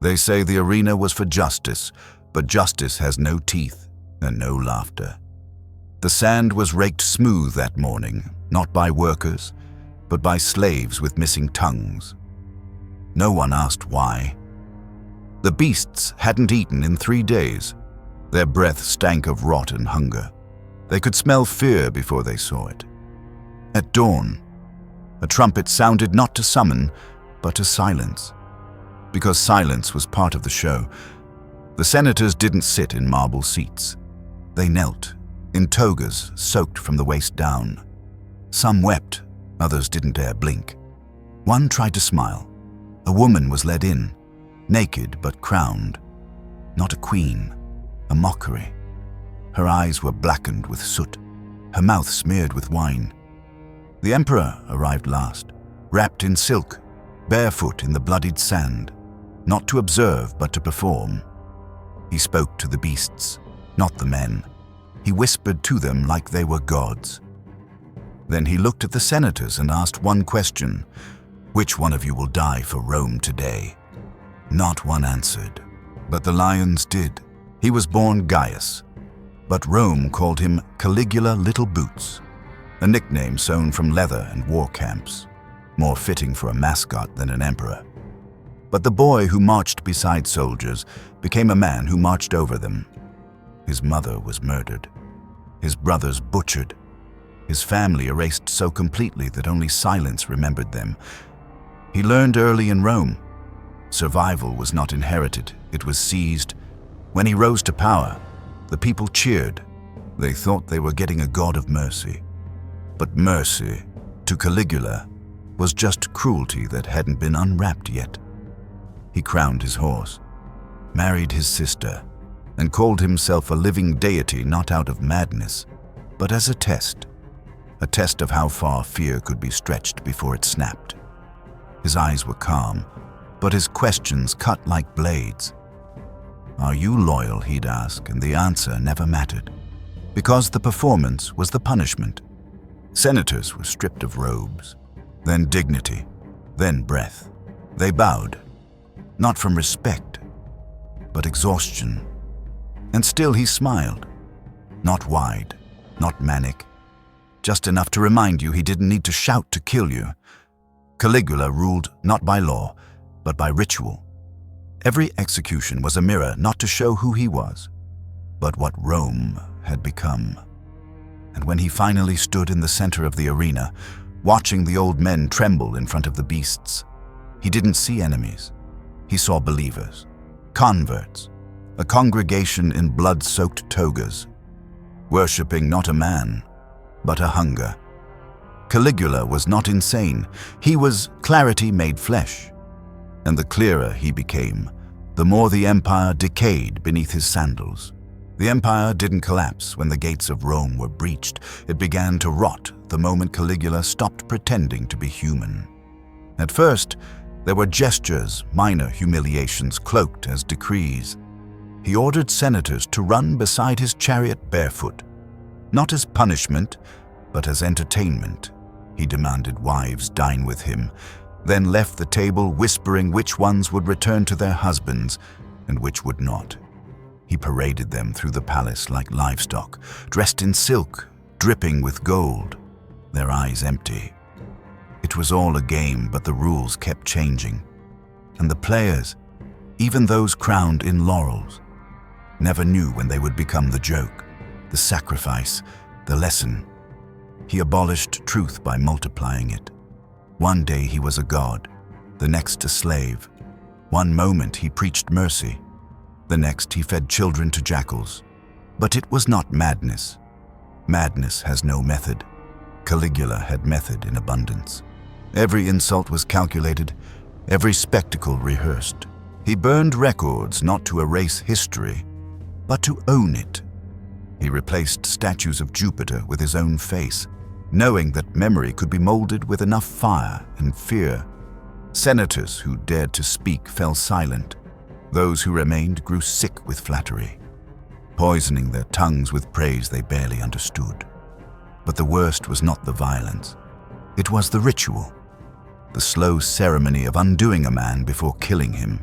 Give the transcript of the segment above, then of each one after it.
They say the arena was for justice, but justice has no teeth and no laughter. The sand was raked smooth that morning, not by workers, but by slaves with missing tongues. No one asked why. The beasts hadn't eaten in 3 days. Their breath stank of rot and hunger. They could smell fear before they saw it. At dawn, a trumpet sounded not to summon, but to silence. Because silence was part of the show, the senators didn't sit in marble seats. They knelt, in togas soaked from the waist down. Some wept, others didn't dare blink. One tried to smile. A woman was led in, naked but crowned. Not a queen, a mockery. Her eyes were blackened with soot, her mouth smeared with wine. The emperor arrived last, wrapped in silk, barefoot in the bloodied sand, not to observe but to perform. He spoke to the beasts, not the men. He whispered to them like they were gods. Then he looked at the senators and asked one question: "Which one of you will die for Rome today?" Not one answered, but the lions did. He was born Gaius, but Rome called him Caligula Little Boots, a nickname sewn from leather and war camps, more fitting for a mascot than an emperor. But the boy who marched beside soldiers became a man who marched over them. His mother was murdered, his brothers butchered, his family erased so completely that only silence remembered them. He learned early in Rome. Survival was not inherited, it was seized. When he rose to power, the people cheered. They thought they were getting a god of mercy. But mercy, to Caligula, was just cruelty that hadn't been unwrapped yet. He crowned his horse, married his sister, and called himself a living deity not out of madness, but as a test of how far fear could be stretched before it snapped. His eyes were calm, but his questions cut like blades. "Are you loyal?" he'd ask, and the answer never mattered, because the performance was the punishment. Senators were stripped of robes, then dignity, then breath. They bowed, not from respect, but exhaustion. And still he smiled, not wide, not manic, just enough to remind you he didn't need to shout to kill you. Caligula ruled not by law, but by ritual. Every execution was a mirror not to show who he was, but what Rome had become. And when he finally stood in the center of the arena, watching the old men tremble in front of the beasts, he didn't see enemies. He saw believers, converts, a congregation in blood-soaked togas, worshipping not a man, but a hunger. Caligula was not insane. He was clarity made flesh. And the clearer he became, the more the empire decayed beneath his sandals. The empire didn't collapse when the gates of Rome were breached. It began to rot the moment Caligula stopped pretending to be human. At first, there were gestures, minor humiliations cloaked as decrees. He ordered senators to run beside his chariot barefoot. Not as punishment, but as entertainment. He demanded wives dine with him, then left the table whispering which ones would return to their husbands and which would not. He paraded them through the palace like livestock, dressed in silk, dripping with gold, their eyes empty. It was all a game, but the rules kept changing. And the players, even those crowned in laurels, never knew when they would become the joke, the sacrifice, the lesson. He abolished truth by multiplying it. One day he was a god, the next a slave. One moment he preached mercy, the next he fed children to jackals. But it was not madness. Madness has no method. Caligula had method in abundance. Every insult was calculated, every spectacle rehearsed. He burned records not to erase history, but to own it. He replaced statues of Jupiter with his own face, knowing that memory could be molded with enough fire and fear. Senators who dared to speak fell silent. Those who remained grew sick with flattery, poisoning their tongues with praise they barely understood. But the worst was not the violence. It was the ritual, the slow ceremony of undoing a man before killing him.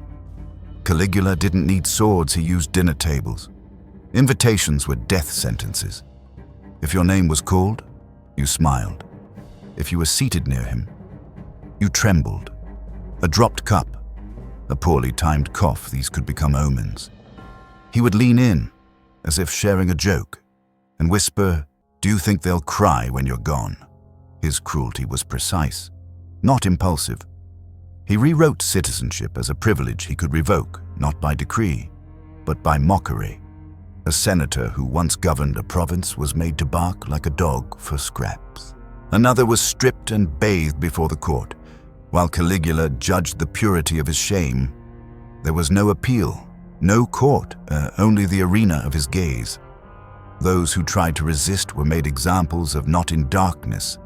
Caligula didn't need swords, he used dinner tables. Invitations were death sentences. If your name was called, you smiled. If you were seated near him, you trembled. A dropped cup, a poorly timed cough, these could become omens. He would lean in, as if sharing a joke, and whisper, "Do you think they'll cry when you're gone?" His cruelty was precise, not impulsive. He rewrote citizenship as a privilege he could revoke, not by decree, but by mockery. A senator who once governed a province was made to bark like a dog for scraps. Another was stripped and bathed before the court. While Caligula judged the purity of his shame, there was no appeal, no court, only the arena of his gaze. Those who tried to resist were made examples of not in darkness,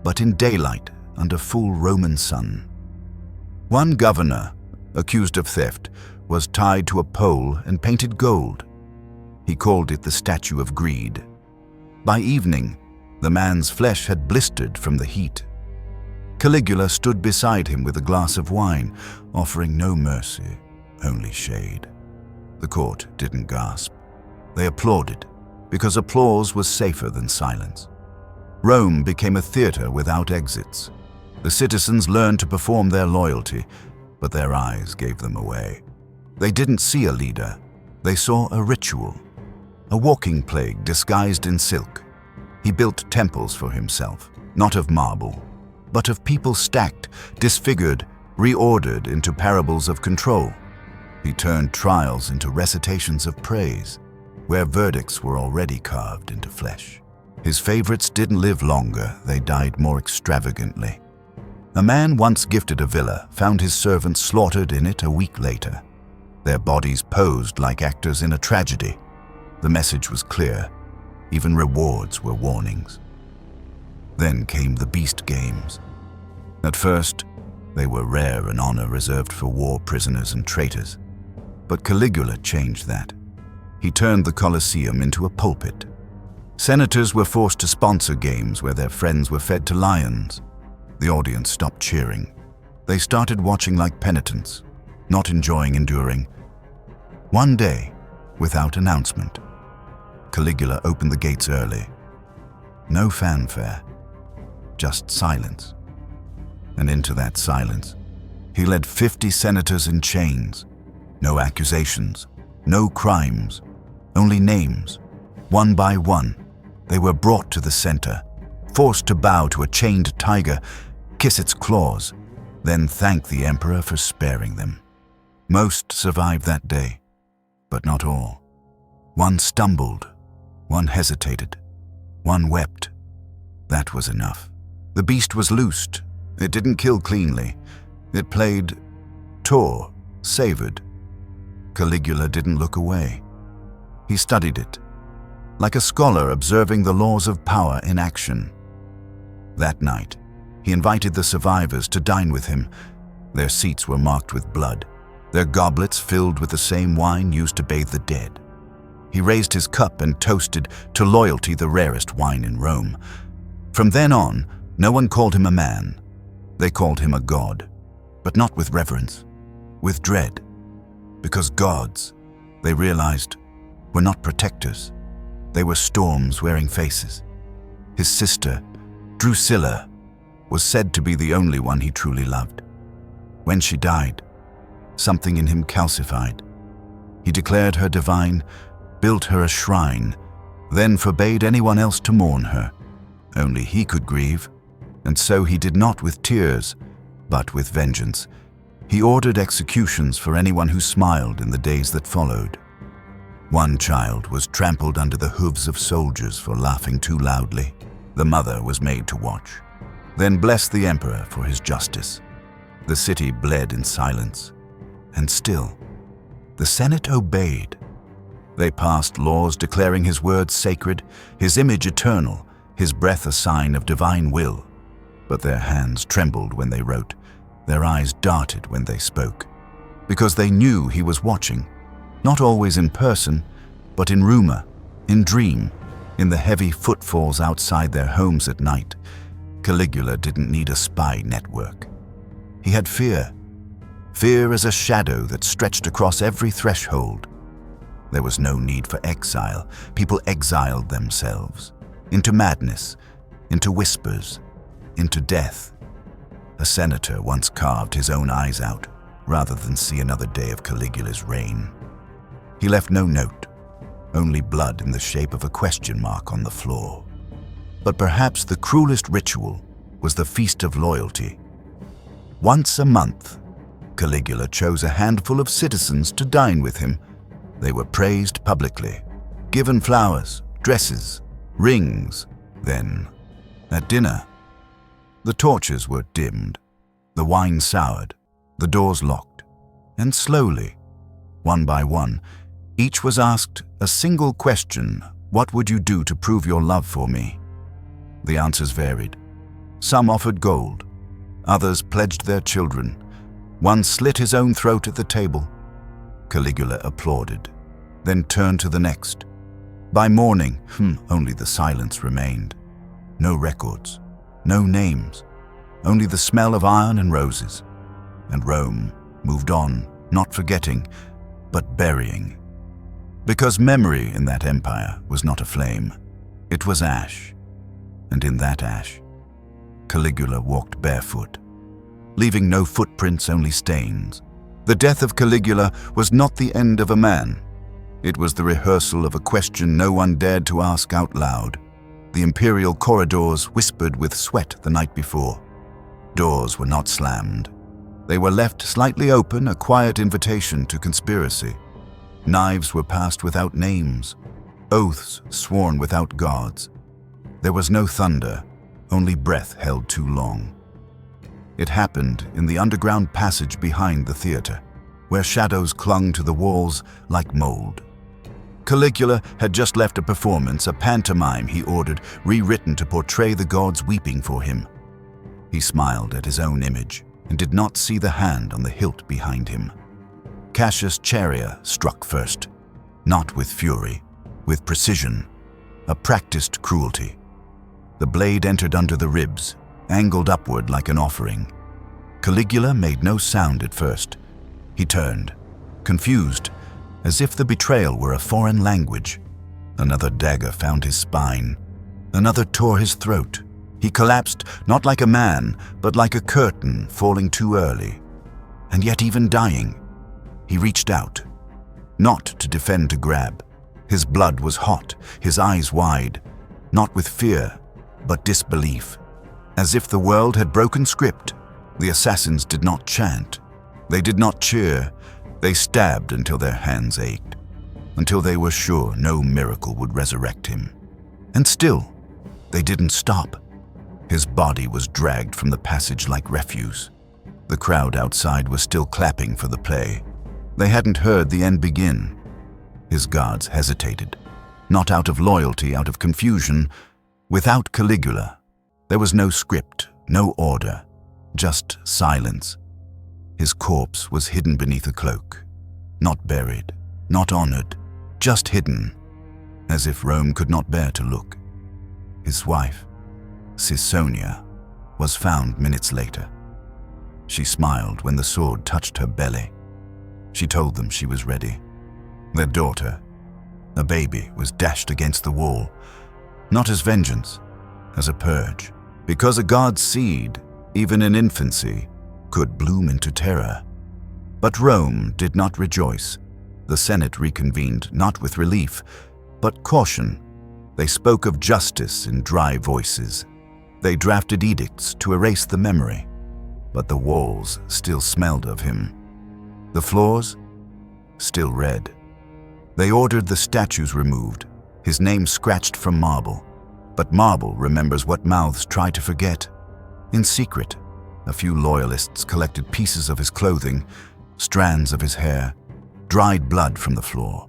but in daylight under full Roman sun. One governor, accused of theft, was tied to a pole and painted gold. He called it the Statue of Greed. By evening, the man's flesh had blistered from the heat. Caligula stood beside him with a glass of wine, offering no mercy, only shade. The court didn't gasp. They applauded, because applause was safer than silence. Rome became a theater without exits. The citizens learned to perform their loyalty, but their eyes gave them away. They didn't see a leader. They saw a ritual, a walking plague disguised in silk. He built temples for himself, not of marble, but of people stacked, disfigured, reordered into parables of control. He turned trials into recitations of praise, where verdicts were already carved into flesh. His favorites didn't live longer, they died more extravagantly. A man once gifted a villa found his servants slaughtered in it a week later. Their bodies posed like actors in a tragedy. The message was clear. Even rewards were warnings. Then came the beast games. At first, they were rare, an honor reserved for war prisoners and traitors. But Caligula changed that. He turned the Colosseum into a pulpit. Senators were forced to sponsor games where their friends were fed to lions. The audience stopped cheering. They started watching like penitents, not enjoying enduring. One day, without announcement, Caligula opened the gates early. No fanfare, just silence. And into that silence, he led 50 senators in chains. No accusations, no crimes, only names. One by one, they were brought to the center, forced to bow to a chained tiger, kiss its claws, then thank the emperor for sparing them. Most survived that day, but not all. One stumbled, one hesitated, one wept. That was enough. The beast was loosed. It didn't kill cleanly. It played, tore, savored. Caligula didn't look away. He studied it, like a scholar observing the laws of power in action. That night, he invited the survivors to dine with him. Their seats were marked with blood, their goblets filled with the same wine used to bathe the dead. He raised his cup and toasted to loyalty, the rarest wine in Rome. From then on, no one called him a man. They called him a god, but not with reverence, with dread. Because gods, they realized, were not protectors. They were storms wearing faces. His sister, Drusilla, was said to be the only one he truly loved. When she died, something in him calcified. He declared her divine, built her a shrine, then forbade anyone else to mourn her. Only he could grieve, and so he did not with tears, but with vengeance. He ordered executions for anyone who smiled in the days that followed. One child was trampled under the hooves of soldiers for laughing too loudly. The mother was made to watch, then blessed the emperor for his justice. The city bled in silence, and still, the Senate obeyed. They passed laws declaring his words sacred, his image eternal, his breath a sign of divine will. But their hands trembled when they wrote, their eyes darted when they spoke, because they knew he was watching, not always in person, but in rumor, in dream, in the heavy footfalls outside their homes at night. Caligula didn't need a spy network. He had fear fear as a shadow that stretched across every threshold. There was no need for exile. People exiled themselves into madness, into whispers, into death. A senator once carved his own eyes out rather than see another day of Caligula's reign. He left no note, only blood in the shape of a question mark on the floor. But perhaps the cruelest ritual was the Feast of Loyalty. Once a month, Caligula chose a handful of citizens to dine with him. They were praised publicly, given flowers, dresses, rings. Then, at dinner, the torches were dimmed, the wine soured, the doors locked, and slowly, one by one, each was asked a single question: "What would you do to prove your love for me?" The answers varied. Some offered gold, others pledged their children. One slit his own throat at the table. Caligula applauded, then turned to the next. By morning, only the silence remained. No records, no names, only the smell of iron and roses. And Rome moved on, not forgetting, but burying. Because memory in that empire was not a flame, it was ash. And in that ash, Caligula walked barefoot, leaving no footprints, only stains. The death of Caligula was not the end of a man. It was the rehearsal of a question no one dared to ask out loud. The imperial corridors whispered with sweat the night before. Doors were not slammed. They were left slightly open, a quiet invitation to conspiracy. Knives were passed without names, oaths sworn without gods. There was no thunder, only breath held too long. It happened in the underground passage behind the theater, where shadows clung to the walls like mold. Caligula had just left a performance, a pantomime he ordered, rewritten to portray the gods weeping for him. He smiled at his own image and did not see the hand on the hilt behind him. Cassius Chaerea struck first, not with fury, with precision, a practiced cruelty. The blade entered under the ribs, angled upward like an offering. Caligula made no sound at first. He turned, confused, as if the betrayal were a foreign language. Another dagger found his spine. Another tore his throat. He collapsed, not like a man, but like a curtain falling too early. And yet even dying, he reached out, not to defend, to grab. His blood was hot, his eyes wide, not with fear, but disbelief. As if the world had broken script, the assassins did not chant. They did not cheer. They stabbed until their hands ached, until they were sure no miracle would resurrect him. And still, they didn't stop. His body was dragged from the passage like refuse. The crowd outside was still clapping for the play. They hadn't heard the end begin. His guards hesitated, not out of loyalty, out of confusion. Without Caligula, there was no script, no order, just silence. His corpse was hidden beneath a cloak, not buried, not honored, just hidden, as if Rome could not bear to look. His wife, Caesonia, was found minutes later. She smiled when the sword touched her belly. She told them she was ready. Their daughter, a baby, was dashed against the wall, not as vengeance, as a purge, because a god's seed, even in infancy, could bloom into terror. But Rome did not rejoice. The Senate reconvened, not with relief, but caution. They spoke of justice in dry voices. They drafted edicts to erase the memory, but the walls still smelled of him. The floors, still red. They ordered the statues removed, his name scratched from marble. But marble remembers what mouths try to forget. In secret, a few loyalists collected pieces of his clothing, strands of his hair, dried blood from the floor.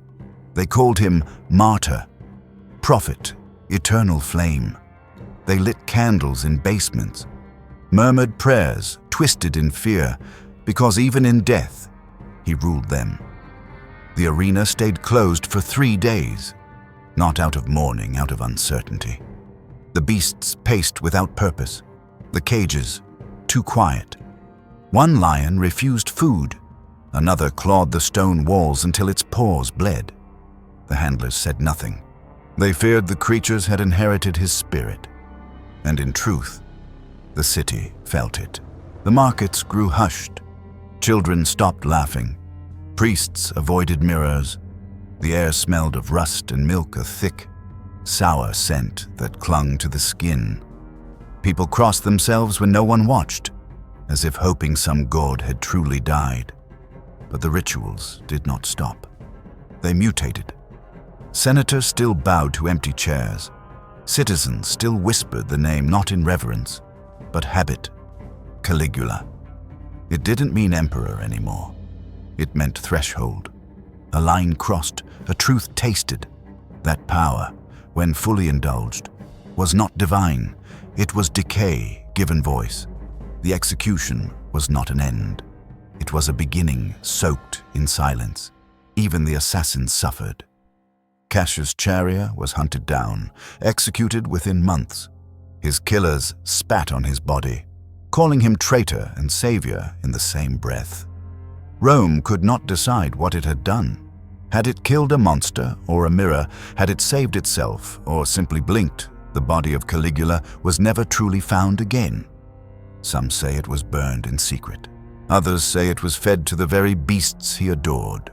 They called him martyr, prophet, eternal flame. They lit candles in basements, murmured prayers, twisted in fear, because even in death, he ruled them. The arena stayed closed for 3 days, not out of mourning, out of uncertainty. The beasts paced without purpose, the cages too quiet. One lion refused food. Another clawed the stone walls until its paws bled. The handlers said nothing. They feared the creatures had inherited his spirit. And in truth, the city felt it. The markets grew hushed. Children stopped laughing. Priests avoided mirrors. The air smelled of rust and milk, a thick, sour scent that clung to the skin. People crossed themselves when no one watched, as if hoping some god had truly died. But the rituals did not stop. They mutated. Senators still bowed to empty chairs. Citizens still whispered the name not in reverence, but habit. Caligula. It didn't mean emperor anymore. It meant threshold. A line crossed, a truth tasted. That power, when fully indulged, was not divine. It was decay given voice. The execution was not an end. It was a beginning soaked in silence. Even the assassins suffered. Cassius Charia was hunted down, executed within months. His killers spat on his body, calling him traitor and savior in the same breath. Rome could not decide what it had done. Had it killed a monster or a mirror? Had it saved itself or simply blinked? The body of Caligula was never truly found again. Some say it was burned in secret. Others say it was fed to the very beasts he adored.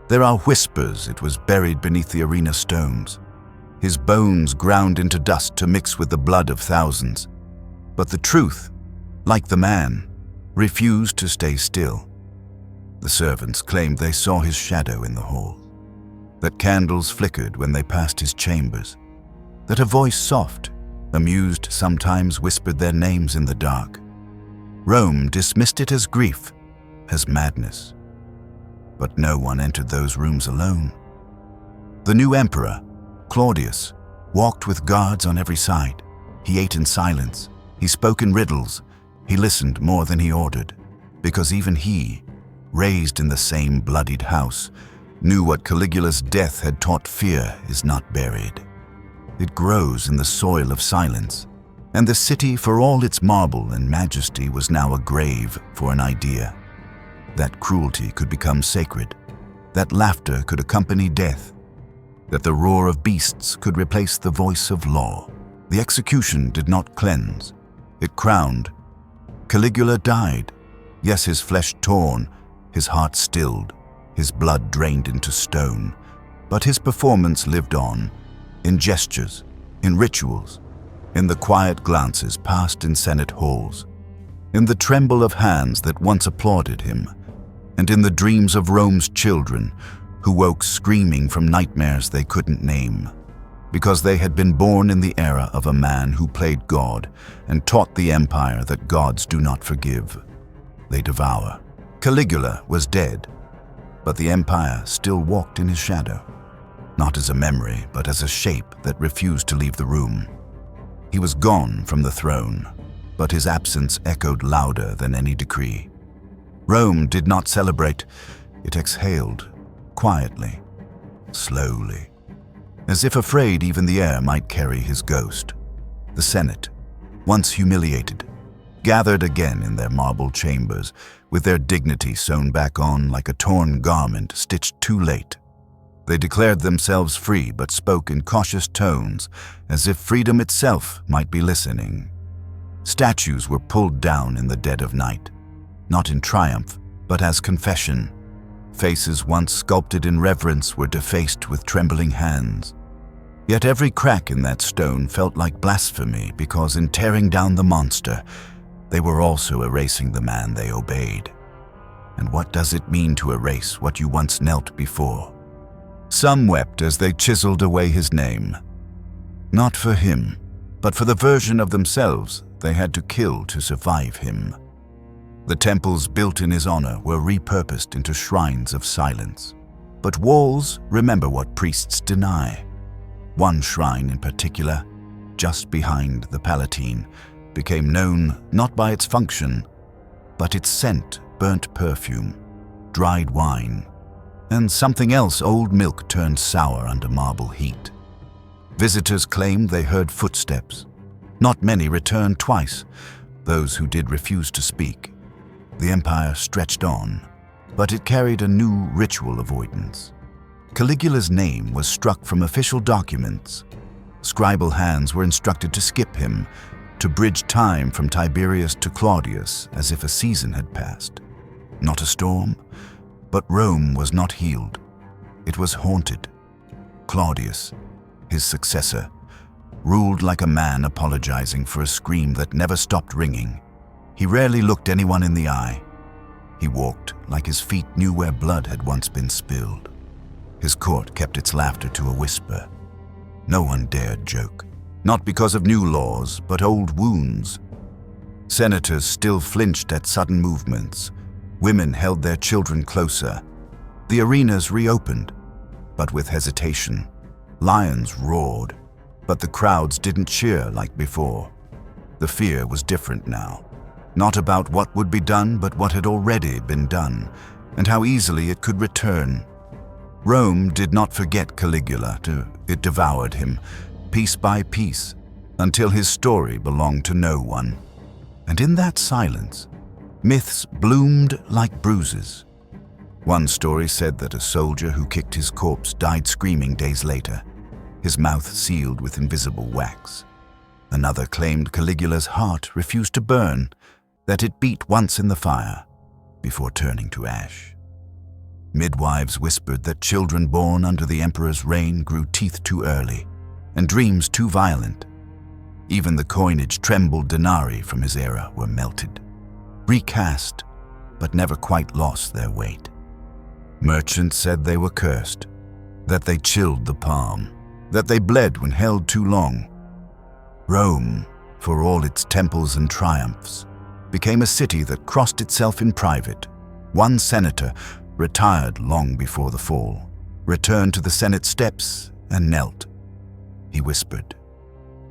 There are whispers it was buried beneath the arena stones, his bones ground into dust to mix with the blood of thousands. But the truth, like the man, refused to stay still. The servants claimed they saw his shadow in the hall, that candles flickered when they passed his chambers, that a voice soft, amused sometimes whispered their names in the dark. Rome dismissed it as grief, as madness. But no one entered those rooms alone. The new emperor, Claudius, walked with guards on every side. He ate in silence. He spoke in riddles. He listened more than he ordered, because even he, raised in the same bloodied house, knew what Caligula's death had taught: fear is not buried. It grows in the soil of silence. And the city, for all its marble and majesty, was now a grave for an idea. That cruelty could become sacred, that laughter could accompany death, that the roar of beasts could replace the voice of law. The execution did not cleanse, it crowned. Caligula died, yes, his flesh torn, his heart stilled, his blood drained into stone, but his performance lived on, in gestures, in rituals, in the quiet glances passed in Senate halls, in the tremble of hands that once applauded him, and in the dreams of Rome's children who woke screaming from nightmares they couldn't name, because they had been born in the era of a man who played God and taught the empire that gods do not forgive, they devour. Caligula was dead, but the empire still walked in his shadow, not as a memory, but as a shape that refused to leave the room. He was gone from the throne, but his absence echoed louder than any decree. Rome did not celebrate, it exhaled, quietly, slowly, as if afraid even the air might carry his ghost. The Senate, once humiliated, gathered again in their marble chambers, with their dignity sewn back on like a torn garment stitched too late. They declared themselves free, but spoke in cautious tones, as if freedom itself might be listening. Statues were pulled down in the dead of night, not in triumph, but as confession. Faces once sculpted in reverence were defaced with trembling hands. Yet every crack in that stone felt like blasphemy, because in tearing down the monster, they were also erasing the man they obeyed. And what does it mean to erase what you once knelt before? Some wept as they chiseled away his name. Not for him, but for the version of themselves they had to kill to survive him. The temples built in his honor were repurposed into shrines of silence. But walls remember what priests deny. One shrine in particular, just behind the Palatine, became known not by its function, but its scent: burnt perfume, dried wine, and something else. Old milk turned sour under marble heat. Visitors claimed they heard footsteps. Not many returned twice. Those who did refused to speak. The empire stretched on, but it carried a new ritual avoidance. Caligula's name was struck from official documents. Scribal hands were instructed to skip him, to bridge time from Tiberius to Claudius as if a season had passed. Not a storm, but Rome was not healed. It was haunted. Claudius, his successor, ruled like a man apologizing for a scream that never stopped ringing. He rarely looked anyone in the eye. He walked like his feet knew where blood had once been spilled. His court kept its laughter to a whisper. No one dared joke, not because of new laws, but old wounds. Senators still flinched at sudden movements. Women held their children closer. The arenas reopened, but with hesitation. Lions roared, but the crowds didn't cheer like before. The fear was different now. Not about what would be done, but what had already been done, and how easily it could return. Rome did not forget Caligula. It devoured him, piece by piece, until his story belonged to no one. And in that silence, myths bloomed like bruises. One story said that a soldier who kicked his corpse died screaming days later, his mouth sealed with invisible wax. Another claimed Caligula's heart refused to burn, that it beat once in the fire before turning to ash. Midwives whispered that children born under the emperor's reign grew teeth too early and dreams too violent. Even the coinage-trembled denarii from his era were melted, recast, but never quite lost their weight. Merchants said they were cursed, that they chilled the palm, that they bled when held too long. Rome, for all its temples and triumphs, became a city that crossed itself in private. One senator, retired long before the fall, returned to the Senate steps and knelt. He whispered,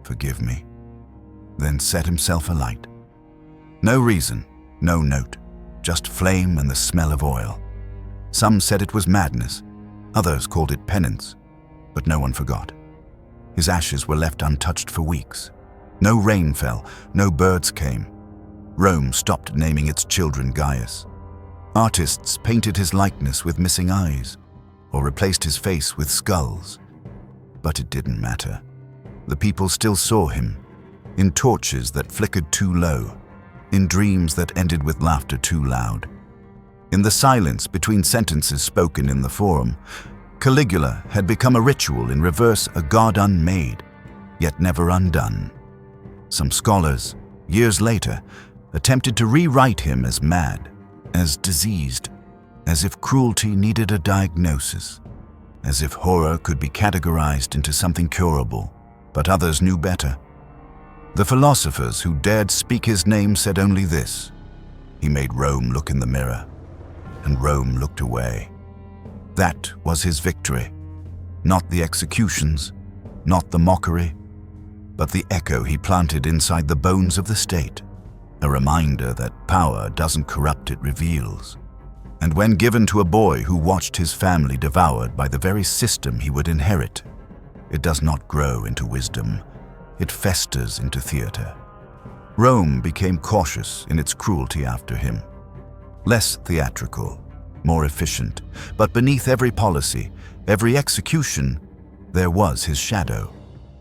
"Forgive me," then set himself alight. No reason, no note, just flame and the smell of oil. Some said it was madness, others called it penance, but no one forgot. His ashes were left untouched for weeks. No rain fell, no birds came. Rome stopped naming its children Gaius. Artists painted his likeness with missing eyes, or replaced his face with skulls. But it didn't matter. The people still saw him, in torches that flickered too low, in dreams that ended with laughter too loud. In the silence between sentences spoken in the forum, Caligula had become a ritual in reverse, a god unmade, yet never undone. Some scholars, years later, attempted to rewrite him as mad, as diseased, as if cruelty needed a diagnosis, as if horror could be categorized into something curable, but others knew better. The philosophers who dared speak his name said only this: he made Rome look in the mirror, and Rome looked away. That was his victory, not the executions, not the mockery, but the echo he planted inside the bones of the state, a reminder that power doesn't corrupt, it reveals. And when given to a boy who watched his family devoured by the very system he would inherit, it does not grow into wisdom, it festers into theater. Rome became cautious in its cruelty after him. Less theatrical, more efficient, but beneath every policy, every execution, there was his shadow.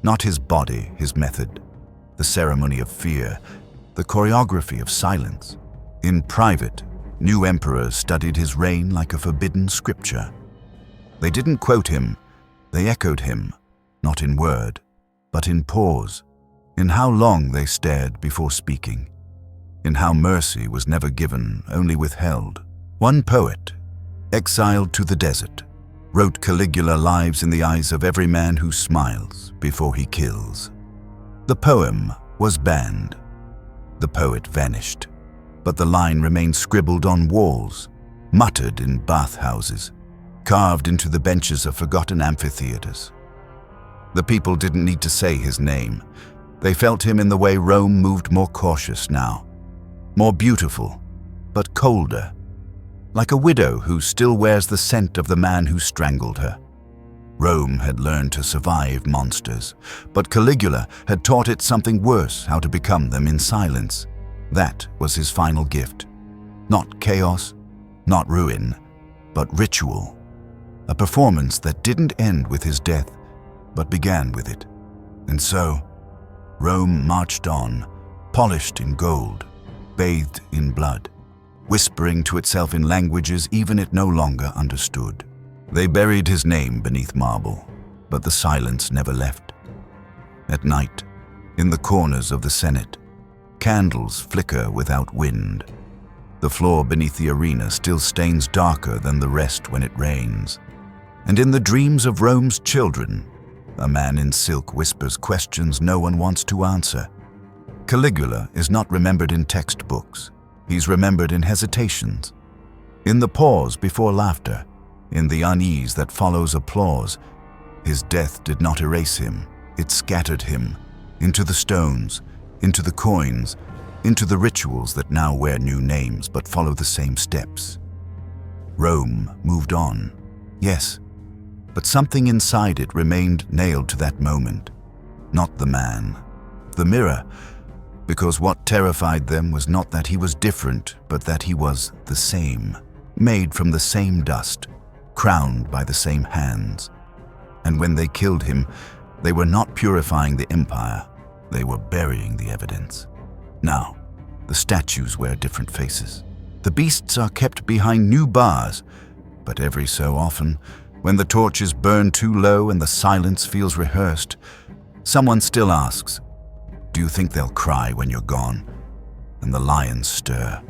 Not his body, his method, the ceremony of fear, the choreography of silence. In private, new emperors studied his reign like a forbidden scripture. They didn't quote him, they echoed him, not in word, but in pause, in how long they stared before speaking, in how mercy was never given, only withheld. One poet, exiled to the desert, wrote Caligula lives in the eyes of every man who smiles before he kills. The poem was banned. The poet vanished, but the line remained scribbled on walls, muttered in bathhouses, carved into the benches of forgotten amphitheaters. The people didn't need to say his name. They felt him in the way Rome moved more cautious now, more beautiful, but colder, like a widow who still wears the scent of the man who strangled her. Rome had learned to survive monsters, but Caligula had taught it something worse, how to become them in silence. That was his final gift. Not chaos, not ruin, but ritual. A performance that didn't end with his death, but began with it. And so, Rome marched on, polished in gold, bathed in blood, whispering to itself in languages even it no longer understood. They buried his name beneath marble, but the silence never left. At night, in the corners of the Senate, candles flicker without wind. The floor beneath the arena still stains darker than the rest when it rains. And in the dreams of Rome's children, a man in silk whispers questions no one wants to answer. Caligula is not remembered in textbooks. He's remembered in hesitations, in the pause before laughter, in the unease that follows applause. His death did not erase him. It scattered him into the stones, into the coins, into the rituals that now wear new names but follow the same steps. Rome moved on, yes, but something inside it remained nailed to that moment. Not the man, the mirror, because what terrified them was not that he was different, but that he was the same, made from the same dust, crowned by the same hands. And when they killed him, they were not purifying the empire, they were burying the evidence. Now, the statues wear different faces. The beasts are kept behind new bars, but every so often, when the torches burn too low and the silence feels rehearsed, someone still asks, "Do you think they'll cry when you're gone?" And the lions stir.